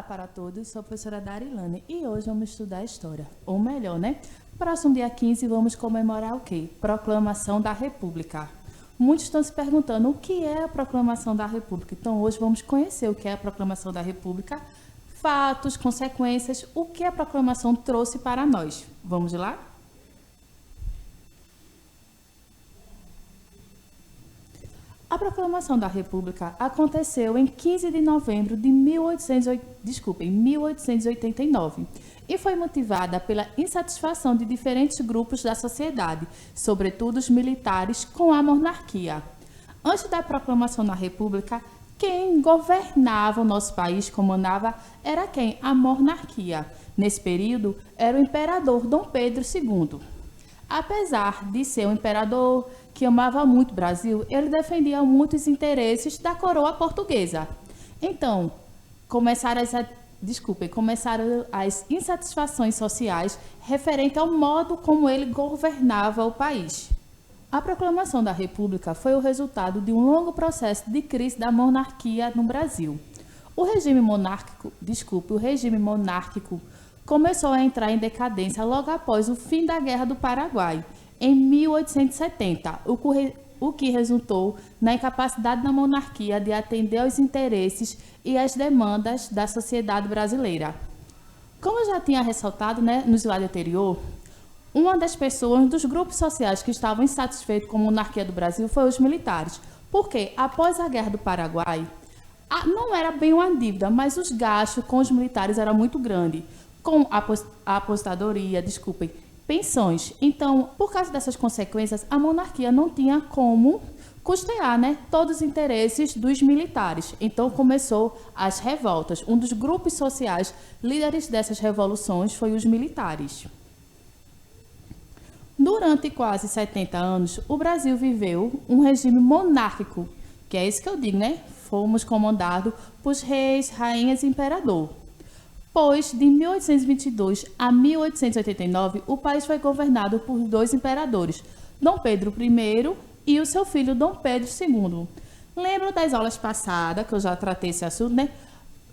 Olá para todos, sou a professora Darilane e hoje vamos estudar a história, ou melhor, Próximo dia 15 vamos comemorar o quê? Proclamação da República. Muitos estão se perguntando o que é a Proclamação da República, então hoje vamos conhecer o que é a Proclamação da República, fatos, consequências, o que a proclamação trouxe para nós. Vamos lá? A Proclamação da República aconteceu em 15 de novembro de 1889 e foi motivada pela insatisfação de diferentes grupos da sociedade, sobretudo os militares, com a monarquia. Antes da Proclamação da República, quem governava o nosso país, comandava, era quem? A monarquia. Nesse período, era o imperador Dom Pedro II. Apesar de ser um imperador que amava muito o Brasil, ele defendia muitos interesses da coroa portuguesa. Então, começaram as insatisfações sociais referente ao modo como ele governava o país. A proclamação da República foi o resultado de um longo processo de crise da monarquia no Brasil. O regime monárquico começou a entrar em decadência logo após o fim da Guerra do Paraguai, em 1870, o que resultou na incapacidade da monarquia de atender aos interesses e às demandas da sociedade brasileira. Como eu já tinha ressaltado no slide anterior, uma das pessoas dos grupos sociais que estavam insatisfeitos com a monarquia do Brasil foi os militares, porque após a Guerra do Paraguai, não era bem uma dívida, mas os gastos com os militares eram muito grandes, com a aposentadoria, pensões. Então, por causa dessas consequências, a monarquia não tinha como custear todos os interesses dos militares. Então, começou as revoltas. Um dos grupos sociais líderes dessas revoluções foi os militares. Durante quase 70 anos, o Brasil viveu um regime monárquico, que é isso que eu digo, Fomos comandados por reis, rainhas e imperador. Pois, de 1822 a 1889, o país foi governado por dois imperadores, Dom Pedro I e o seu filho Dom Pedro II. Lembro das aulas passadas, que eu já tratei esse assunto,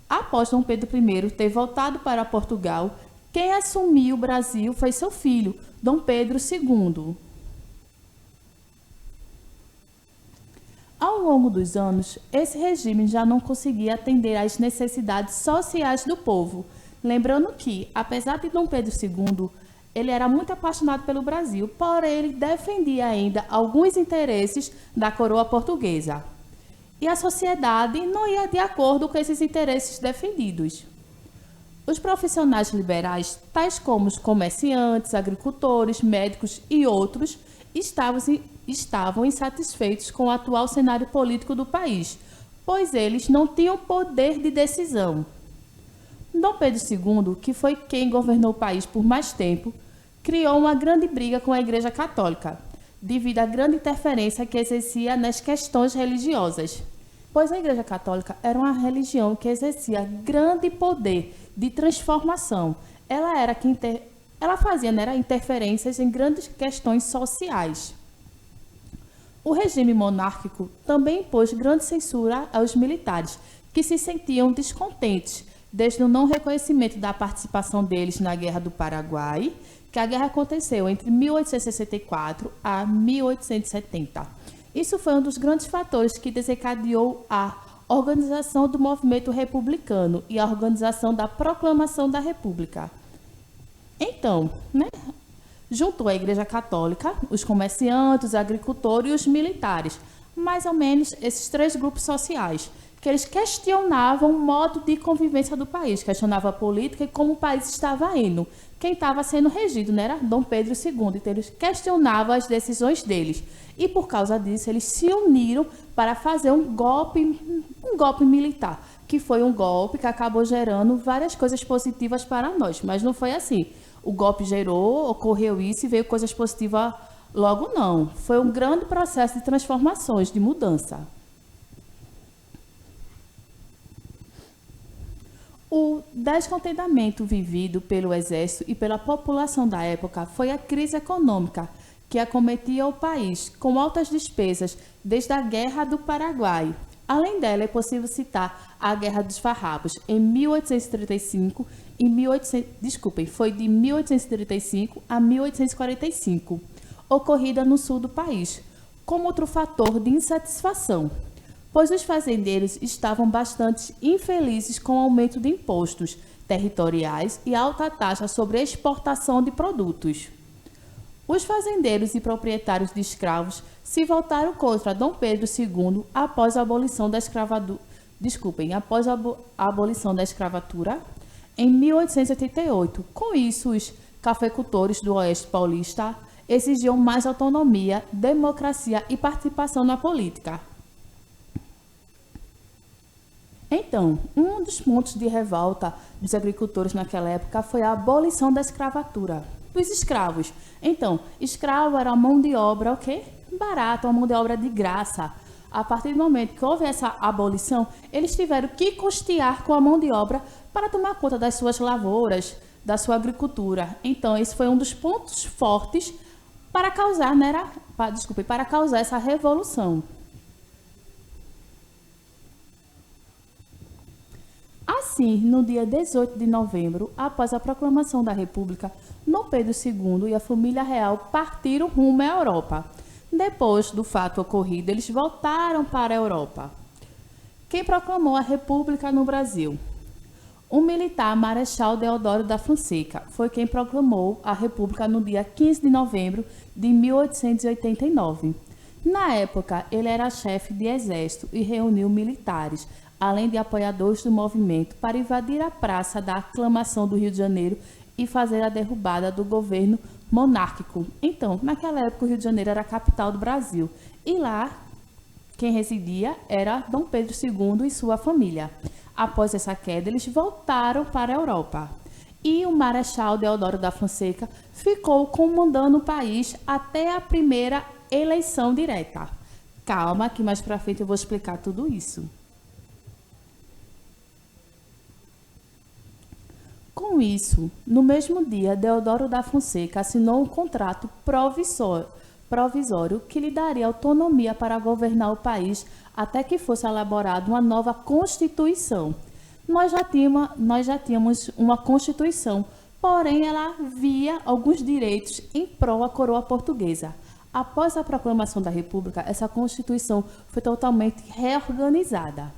Após Dom Pedro I ter voltado para Portugal, quem assumiu o Brasil foi seu filho, Dom Pedro II. Ao longo dos anos, esse regime já não conseguia atender às necessidades sociais do povo. Lembrando que, apesar de Dom Pedro II, ele era muito apaixonado pelo Brasil, porém ele defendia ainda alguns interesses da coroa portuguesa. E a sociedade não ia de acordo com esses interesses defendidos. Os profissionais liberais, tais como os comerciantes, agricultores, médicos e outros, estavam insatisfeitos com o atual cenário político do país, pois eles não tinham poder de decisão. Dom Pedro II, que foi quem governou o país por mais tempo, criou uma grande briga com a Igreja Católica, devido à grande interferência que exercia nas questões religiosas. Pois a Igreja Católica era uma religião que exercia grande poder de transformação. Ela fazia interferências em grandes questões sociais. O regime monárquico também impôs grande censura aos militares, que se sentiam descontentes desde o não reconhecimento da participação deles na Guerra do Paraguai, que a guerra aconteceu entre 1864 a 1870. Isso foi um dos grandes fatores que desencadeou a organização do movimento republicano e a organização da Proclamação da República. Então, juntou a Igreja Católica, os comerciantes, os agricultores e os militares. Mais ou menos esses três grupos sociais, que eles questionavam o modo de convivência do país, questionavam a política e como o país estava indo. Quem estava sendo regido, né, era Dom Pedro II, então eles questionavam as decisões deles. E por causa disso, eles se uniram para fazer um golpe militar, que foi um golpe que acabou gerando várias coisas positivas para nós, mas não foi assim. O golpe gerou, ocorreu isso e veio coisas positivas logo não. Foi um grande processo de transformações, de mudança. O descontentamento vivido pelo exército e pela população da época foi a crise econômica que acometia o país, com altas despesas desde a Guerra do Paraguai. Além dela, é possível citar a Guerra dos Farrapos, em 1835 foi de 1835 a 1845, ocorrida no sul do país, como outro fator de insatisfação, pois os fazendeiros estavam bastante infelizes com o aumento de impostos territoriais e alta taxa sobre a exportação de produtos. Os fazendeiros e proprietários de escravos se voltaram contra Dom Pedro II após a abolição da escravatura em 1888. Com isso, os cafeicultores do Oeste Paulista exigiam mais autonomia, democracia e participação na política. Então, um dos pontos de revolta dos agricultores naquela época foi a abolição da escravatura dos escravos. Então, escravo era uma mão de obra, barata, uma mão de obra de graça. A partir do momento que houve essa abolição, eles tiveram que custear com a mão de obra para tomar conta das suas lavouras, da sua agricultura. Então, esse foi um dos pontos fortes para causar, para causar essa revolução. Assim, no dia 18 de novembro, após a proclamação da República, Dom Pedro II e a família real partiram rumo à Europa. Depois do fato ocorrido, eles voltaram para a Europa. Quem proclamou a República no Brasil? O militar Marechal Deodoro da Fonseca foi quem proclamou a República no dia 15 de novembro de 1889. Na época, ele era chefe de exército e reuniu militares, além de apoiadores do movimento, para invadir a Praça da Aclamação do Rio de Janeiro e fazer a derrubada do governo monárquico. Então, naquela época, o Rio de Janeiro era a capital do Brasil. E lá, quem residia era Dom Pedro II e sua família. Após essa queda, eles voltaram para a Europa. E o Marechal Deodoro da Fonseca ficou comandando o país até a primeira eleição direta. Calma, que mais para frente eu vou explicar tudo isso. Com isso, no mesmo dia, Deodoro da Fonseca assinou um contrato provisório que lhe daria autonomia para governar o país até que fosse elaborada uma nova Constituição. Nós já tínhamos uma Constituição, porém ela via alguns direitos em prol à coroa portuguesa. Após a proclamação da República, essa Constituição foi totalmente reorganizada,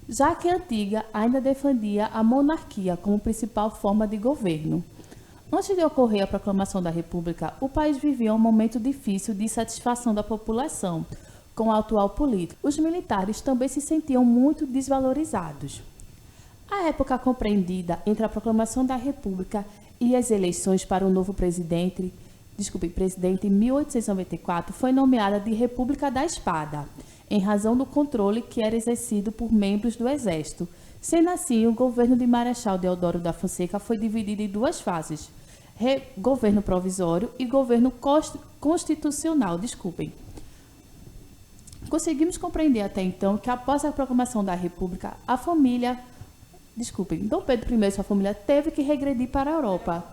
já que a antiga ainda defendia a monarquia como principal forma de governo. Antes de ocorrer a proclamação da República, o país vivia um momento difícil de insatisfação da população com a atual política. Os militares também se sentiam muito desvalorizados. A época compreendida entre a proclamação da República e as eleições para o novo presidente em 1894, foi nomeada de República da Espada, em razão do controle que era exercido por membros do Exército. Sendo assim, o governo de Marechal Deodoro da Fonseca foi dividido em duas fases: governo provisório e governo constitucional. Conseguimos compreender até então que, após a proclamação da República, Dom Pedro I e sua família teve que regredir para a Europa.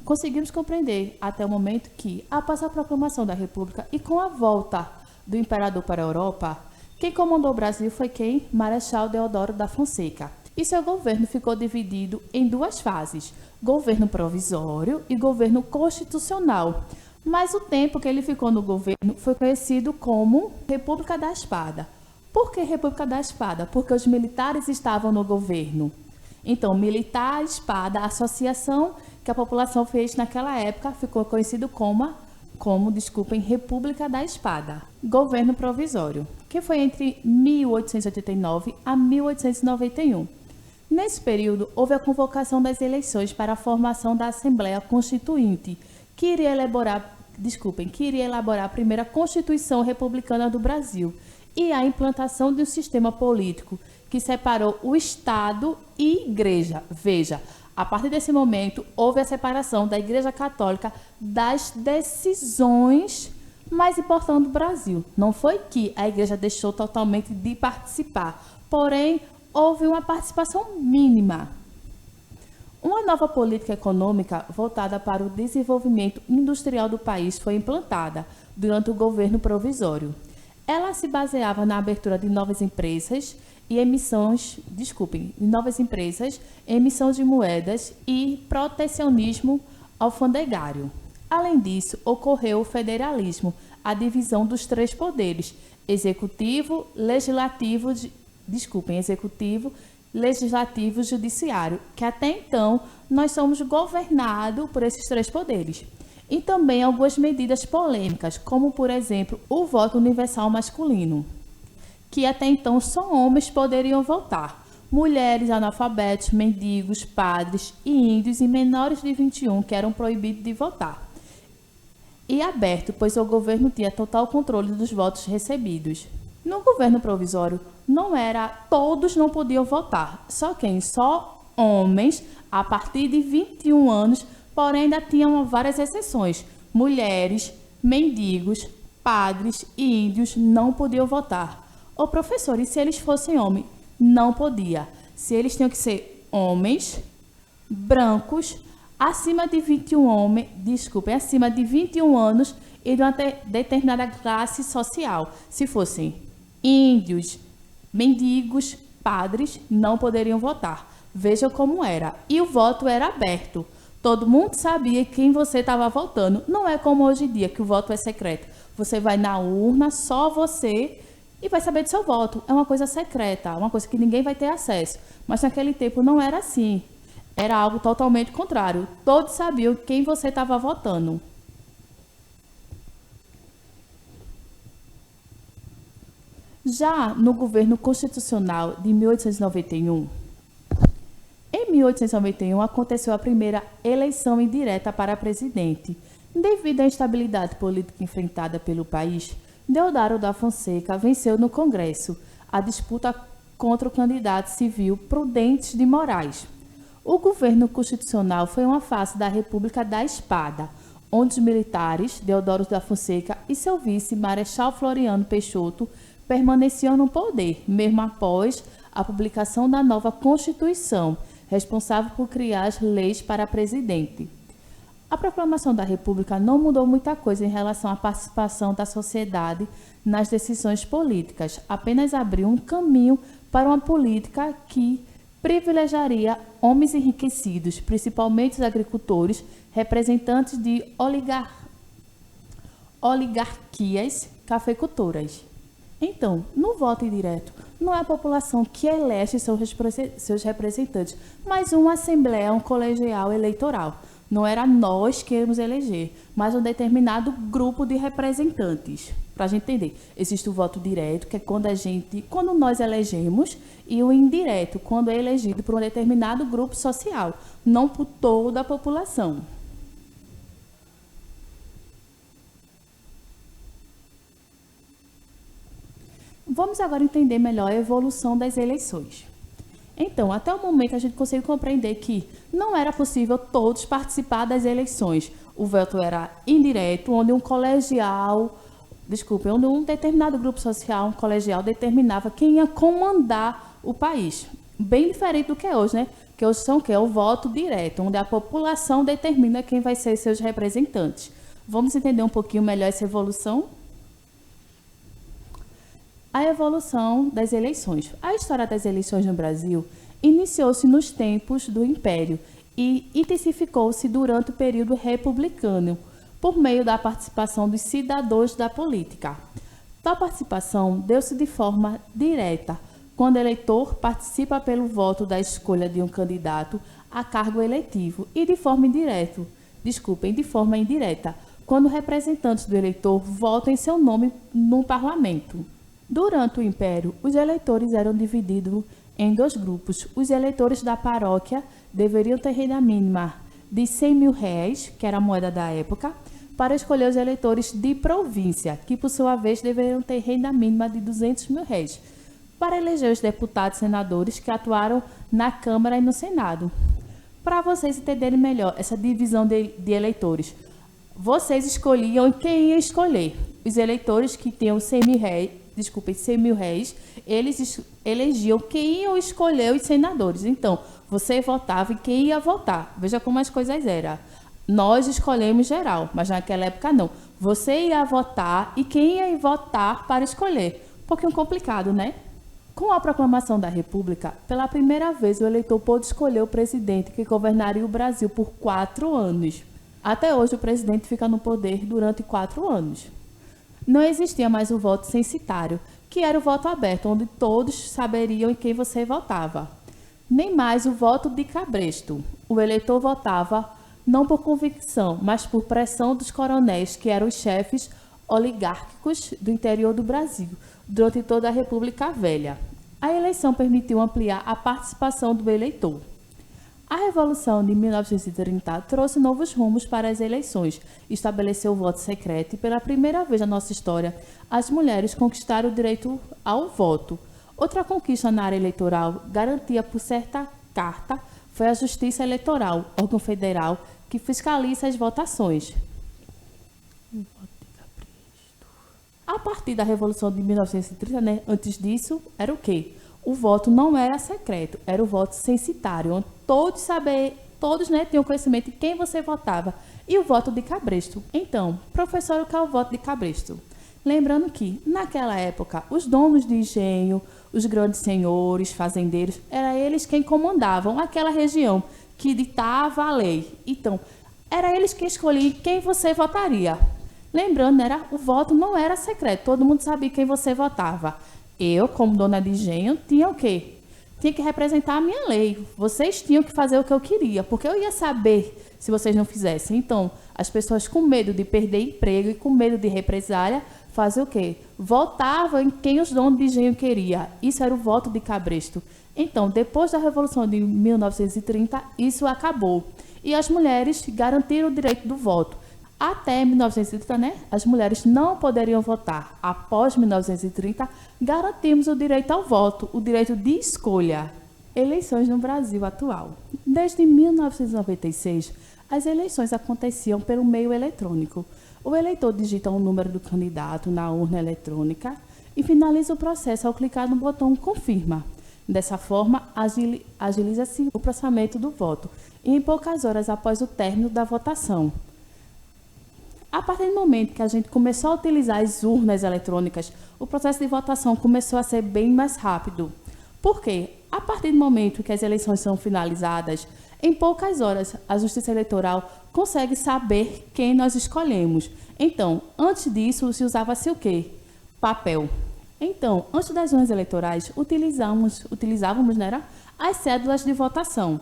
Conseguimos compreender até o momento que, após a proclamação da República e com a volta do imperador para a Europa, quem comandou o Brasil foi quem? Marechal Deodoro da Fonseca. E seu governo ficou dividido em duas fases: governo provisório e governo constitucional. Mas o tempo que ele ficou no governo foi conhecido como República da Espada. Por que República da Espada? Porque os militares estavam no governo. Então, militar, espada, a associação que a população fez naquela época ficou conhecido como como, desculpem, República da Espada, governo provisório, que foi entre 1889 a 1891. Nesse período, houve a convocação das eleições para a formação da Assembleia Constituinte, que iria elaborar a primeira Constituição Republicana do Brasil e a implantação de um sistema político que separou o Estado e Igreja. Veja, a partir desse momento, houve a separação da Igreja Católica das decisões mais importantes do Brasil. Não foi que a Igreja deixou totalmente de participar, porém, houve uma participação mínima. Uma nova política econômica voltada para o desenvolvimento industrial do país foi implantada durante o governo provisório. Ela se baseava na abertura de novas empresas e emissão de moedas e protecionismo alfandegário. Além disso, ocorreu o federalismo, a divisão dos três poderes: executivo, legislativo, legislativo e judiciário, que até então nós somos governados por esses três poderes. E também algumas medidas polêmicas, como, por exemplo, o voto universal masculino, que até então só homens poderiam votar. Mulheres, analfabetos, mendigos, padres e índios e menores de 21 que eram proibidos de votar. E aberto, pois o governo tinha total controle dos votos recebidos. No governo provisório, todos não podiam votar, só homens a partir de 21 anos, porém ainda tinham várias exceções. Mulheres, mendigos, padres e índios não podiam votar. Ô professor, e se eles fossem homens? Não podia. Se eles tinham que ser homens, brancos, acima de 21 anos e de uma determinada classe social. Se fossem índios, mendigos, padres, não poderiam votar. Veja como era. E o voto era aberto. Todo mundo sabia quem você estava votando. Não é como hoje em dia, que o voto é secreto. Você vai na urna, só você, e vai saber do seu voto. É uma coisa secreta, uma coisa que ninguém vai ter acesso. Mas naquele tempo não era assim. Era algo totalmente contrário. Todos sabiam quem você estava votando. Já no governo constitucional de 1891, em 1891 aconteceu a primeira eleição indireta para presidente. Devido à instabilidade política enfrentada pelo país, Deodoro da Fonseca venceu no Congresso a disputa contra o candidato civil Prudentes de Moraes. O governo constitucional foi uma face da República da Espada, onde os militares, Deodoro da Fonseca e seu vice, Marechal Floriano Peixoto, permaneciam no poder, mesmo após a publicação da nova Constituição, responsável por criar as leis para presidente. A proclamação da República não mudou muita coisa em relação à participação da sociedade nas decisões políticas, apenas abriu um caminho para uma política que privilegiaria homens enriquecidos, principalmente os agricultores, representantes de oligarquias cafeicultoras. Então, no voto indireto, não é a população que elege seus representantes, mas uma assembleia, um colegial eleitoral. Não era nós que íamos eleger, mas um determinado grupo de representantes. Para a gente entender, existe o voto direto, que é quando nós elegemos, e o indireto, quando é elegido por um determinado grupo social, não por toda a população. Vamos agora entender melhor a evolução das eleições. Então, até o momento a gente consegue compreender que não era possível todos participar das eleições. O voto era indireto, onde um determinado grupo social, um colegial, determinava quem ia comandar o país. Bem diferente do que é hoje, né? Que hoje é o voto direto, onde a população determina quem vai ser seus representantes. Vamos entender um pouquinho melhor essa evolução? A evolução das eleições. A história das eleições no Brasil iniciou-se nos tempos do Império e intensificou-se durante o período republicano, por meio da participação dos cidadãos da política. Tal participação deu-se de forma direta, quando o eleitor participa pelo voto da escolha de um candidato a cargo eletivo, e de forma indireta, quando representantes do eleitor votam em seu nome no parlamento. Durante o Império, os eleitores eram divididos em dois grupos. Os eleitores da paróquia deveriam ter renda mínima de R$100.000, que era a moeda da época, para escolher os eleitores de província, que por sua vez deveriam ter renda mínima de R$200.000, para eleger os deputados e senadores que atuaram na Câmara e no Senado. Para vocês entenderem melhor essa divisão de eleitores, vocês escolhiam quem ia escolher. Os eleitores que tinham R$100.000, eles elegiam quem iam escolher os senadores. Então, você votava em quem ia votar. Veja como as coisas eram. Nós escolhemos geral, mas naquela época não. Você ia votar e quem ia votar para escolher. Um pouquinho complicado, né? Com a proclamação da República, pela primeira vez o eleitor pôde escolher o presidente que governaria o Brasil por 4 anos. Até hoje o presidente fica no poder durante 4 anos. Não existia mais o voto censitário, que era o voto aberto, onde todos saberiam em quem você votava. Nem mais o voto de cabresto. O eleitor votava não por convicção, mas por pressão dos coronéis, que eram os chefes oligárquicos do interior do Brasil, durante toda a República Velha. A eleição permitiu ampliar a participação do eleitor. A Revolução de 1930 trouxe novos rumos para as eleições, estabeleceu o voto secreto e, pela primeira vez na nossa história, as mulheres conquistaram o direito ao voto. Outra conquista na área eleitoral, garantia por certa carta, foi a Justiça Eleitoral, órgão federal que fiscaliza as votações. A partir da Revolução de 1930, antes disso, era o quê? O voto não era secreto, era o voto censitário, onde todos tinham conhecimento de quem você votava. E o voto de cabresto. Então, professor, o que é o voto de cabresto? Lembrando que, naquela época, os donos de engenho, os grandes senhores, fazendeiros, eram eles quem comandavam aquela região, que ditava a lei. Então, era eles que escolhiam quem você votaria. Lembrando, o voto não era secreto, todo mundo sabia quem você votava. Eu, como dona de engenho, tinha o quê? Tinha que representar a minha lei. Vocês tinham que fazer o que eu queria, porque eu ia saber se vocês não fizessem. Então, as pessoas com medo de perder emprego e com medo de represália, faziam o quê? Votavam em quem os donos de engenho queriam. Isso era o voto de cabresto. Então, depois da Revolução de 1930, isso acabou. E as mulheres garantiram o direito do voto. Até 1930, as mulheres não poderiam votar. Após 1930, garantimos o direito ao voto, o direito de escolha. Eleições no Brasil atual. Desde 1996, as eleições aconteciam pelo meio eletrônico. O eleitor digita o número do candidato na urna eletrônica e finaliza o processo ao clicar no botão Confirma. Dessa forma, agiliza-se o processamento do voto e em poucas horas após o término da votação. A partir do momento que a gente começou a utilizar as urnas eletrônicas, o processo de votação começou a ser bem mais rápido. Por quê? A partir do momento que as eleições são finalizadas, em poucas horas a Justiça Eleitoral consegue saber quem nós escolhemos. Então, antes disso, se usava-se o quê? Papel. Então, antes das urnas eleitorais, utilizávamos as cédulas de votação.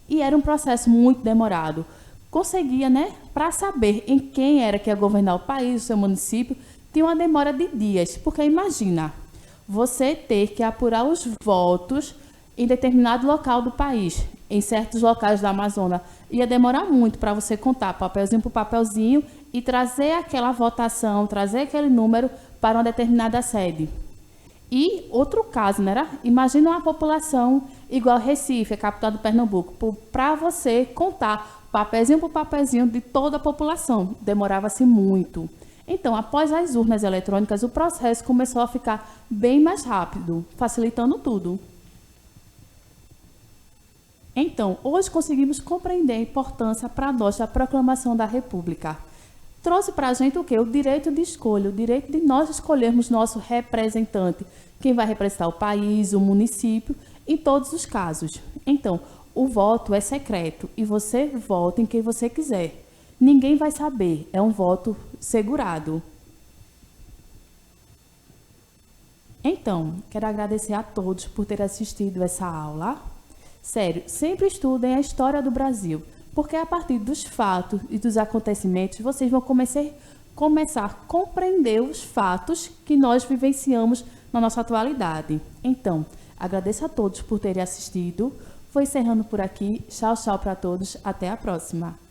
E era um processo muito demorado. Conseguia, para saber em quem era que ia governar o país, o seu município, tinha uma demora de dias. Porque imagina, você ter que apurar os votos em determinado local do país, em certos locais da Amazônia. Ia demorar muito para você contar papelzinho por papelzinho e trazer aquela votação, trazer aquele número para uma determinada sede. E outro caso, imagina uma população igual Recife, a capital do Pernambuco, para você contar papelzinho por papelzinho de toda a população. Demorava-se muito. Então, após as urnas eletrônicas, o processo começou a ficar bem mais rápido, facilitando tudo. Então, hoje conseguimos compreender a importância para nós da proclamação da República. Trouxe para a gente o quê? O direito de escolha, o direito de nós escolhermos nosso representante, quem vai representar o país, o município, em todos os casos. Então, o voto é secreto e você vota em quem você quiser. Ninguém vai saber, é um voto segurado. Então, quero agradecer a todos por terem assistido essa aula. Sério, sempre estudem a história do Brasil, porque a partir dos fatos e dos acontecimentos, vocês vão começar a compreender os fatos que nós vivenciamos na nossa atualidade. Então, agradeço a todos por terem assistido. Vou encerrando por aqui. Tchau, tchau para todos. Até a próxima.